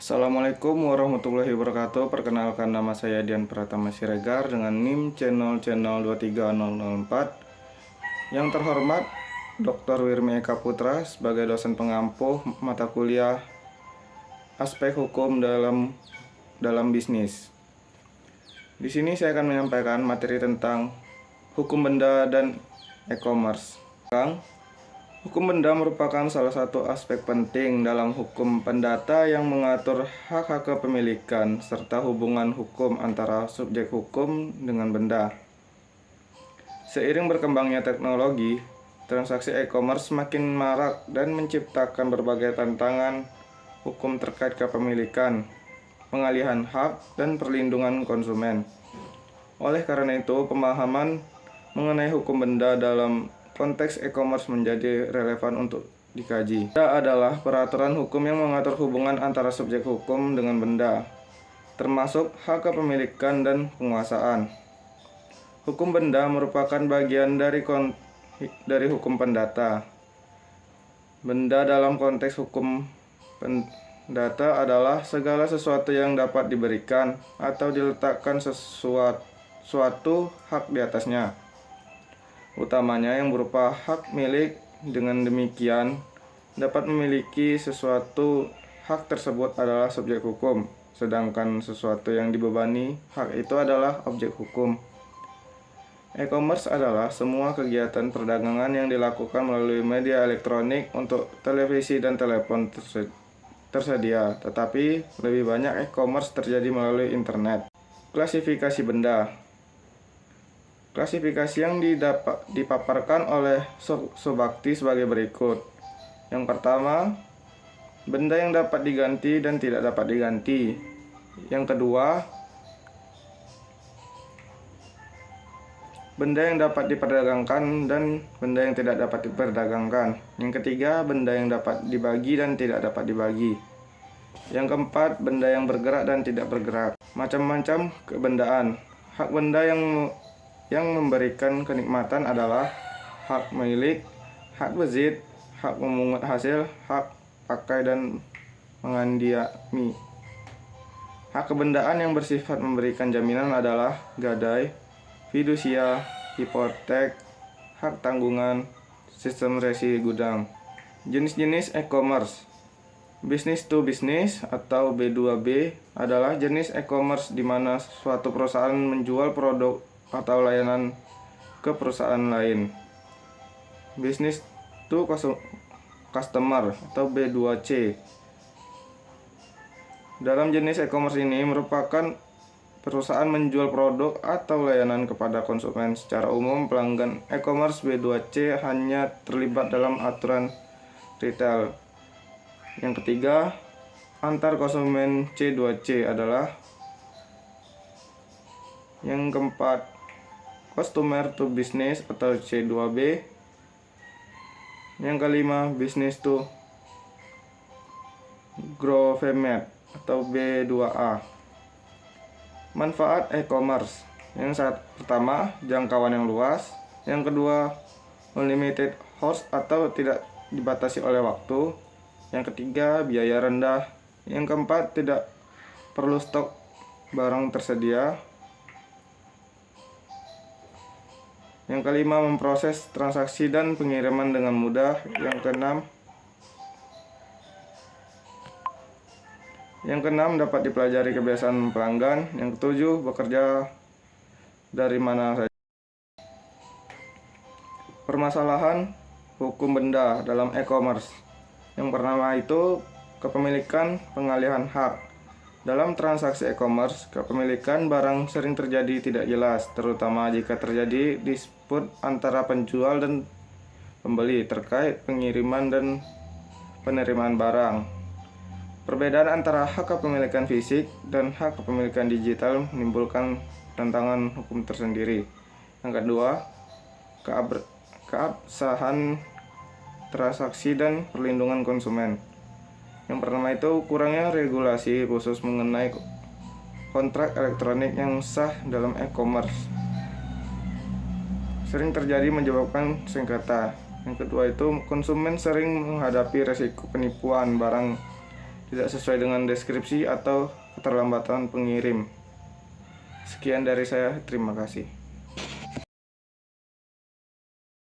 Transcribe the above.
Assalamualaikum warahmatullahi wabarakatuh. Perkenalkan, nama saya Dian Pratama Siregar dengan NIM channel 23004. Yang terhormat Dr. Wirmi Eka Putra sebagai dosen pengampu mata kuliah aspek hukum dalam bisnis. Di sini saya akan menyampaikan materi tentang hukum benda dan e-commerce. Hukum benda merupakan salah satu aspek penting dalam hukum pendata yang mengatur hak-hak kepemilikan serta hubungan hukum antara subjek hukum dengan benda. Seiring berkembangnya teknologi, transaksi e-commerce semakin marak dan menciptakan berbagai tantangan hukum terkait kepemilikan, pengalihan hak, dan perlindungan konsumen. Oleh karena itu, pemahaman mengenai hukum benda dalam konteks e-commerce menjadi relevan untuk dikaji. Benda adalah peraturan hukum yang mengatur hubungan antara subjek hukum dengan benda, termasuk hak kepemilikan dan penguasaan. Hukum benda merupakan bagian dari hukum pendata. Benda dalam konteks hukum pendata adalah segala sesuatu yang dapat diberikan atau diletakkan suatu hak di atasnya, utamanya yang berupa hak milik. Dengan demikian, dapat memiliki sesuatu hak tersebut adalah subjek hukum, sedangkan sesuatu yang dibebani hak itu adalah objek hukum. E-commerce adalah semua kegiatan perdagangan yang dilakukan melalui media elektronik untuk televisi dan telepon tersedia, tetapi lebih banyak e-commerce terjadi melalui internet. Klasifikasi benda. Klasifikasi yang dipaparkan oleh Subakti sebagai berikut. Yang pertama, benda yang dapat diganti dan tidak dapat diganti. Yang kedua, benda yang dapat diperdagangkan dan benda yang tidak dapat diperdagangkan. Yang ketiga, benda yang dapat dibagi dan tidak dapat dibagi. Yang keempat, benda yang bergerak dan tidak bergerak. Macam-macam kebendaan. Hak benda yang memberikan kenikmatan adalah hak milik, hak bezit, hak memungut hasil, hak pakai dan mengandiami. Hak kebendaan yang bersifat memberikan jaminan adalah gadai, fidusia, hipotek, hak tanggungan, sistem resi gudang. Jenis-jenis e-commerce. Business to business atau B2B adalah jenis e-commerce di mana suatu perusahaan menjual produk atau layanan ke perusahaan lain. Business to customer atau B2C. Dalam jenis e-commerce ini merupakan perusahaan menjual produk atau layanan kepada konsumen. Secara umum, pelanggan e-commerce B2C hanya terlibat dalam aturan retail. Yang ketiga, antar konsumen C2C adalah. Yang keempat, customer to business atau C2B. Yang kelima, business to government atau B2A. Manfaat e-commerce. Yang pertama, jangkauan yang luas. Yang kedua, unlimited hours atau tidak dibatasi oleh waktu. Yang ketiga, biaya rendah. Yang keempat, tidak perlu stok barang tersedia. Yang kelima, memproses transaksi dan pengiriman dengan mudah. Yang keenam, dapat dipelajari kebiasaan pelanggan. Yang ketujuh, bekerja dari mana saja. Permasalahan hukum benda dalam e-commerce. Yang pertama itu kepemilikan, pengalihan hak. Dalam transaksi e-commerce, kepemilikan barang sering terjadi tidak jelas, terutama jika terjadi disput antara penjual dan pembeli terkait pengiriman dan penerimaan barang. Perbedaan antara hak kepemilikan fisik dan hak kepemilikan digital menimbulkan tantangan hukum tersendiri. Yang kedua, keabsahan transaksi dan perlindungan konsumen. Yang pertama itu kurangnya regulasi khusus mengenai kontrak elektronik yang sah dalam e-commerce. Sering terjadi menyebabkan sengketa. Yang kedua itu konsumen sering menghadapi resiko penipuan barang tidak sesuai dengan deskripsi atau keterlambatan pengirim. Sekian dari saya, terima kasih.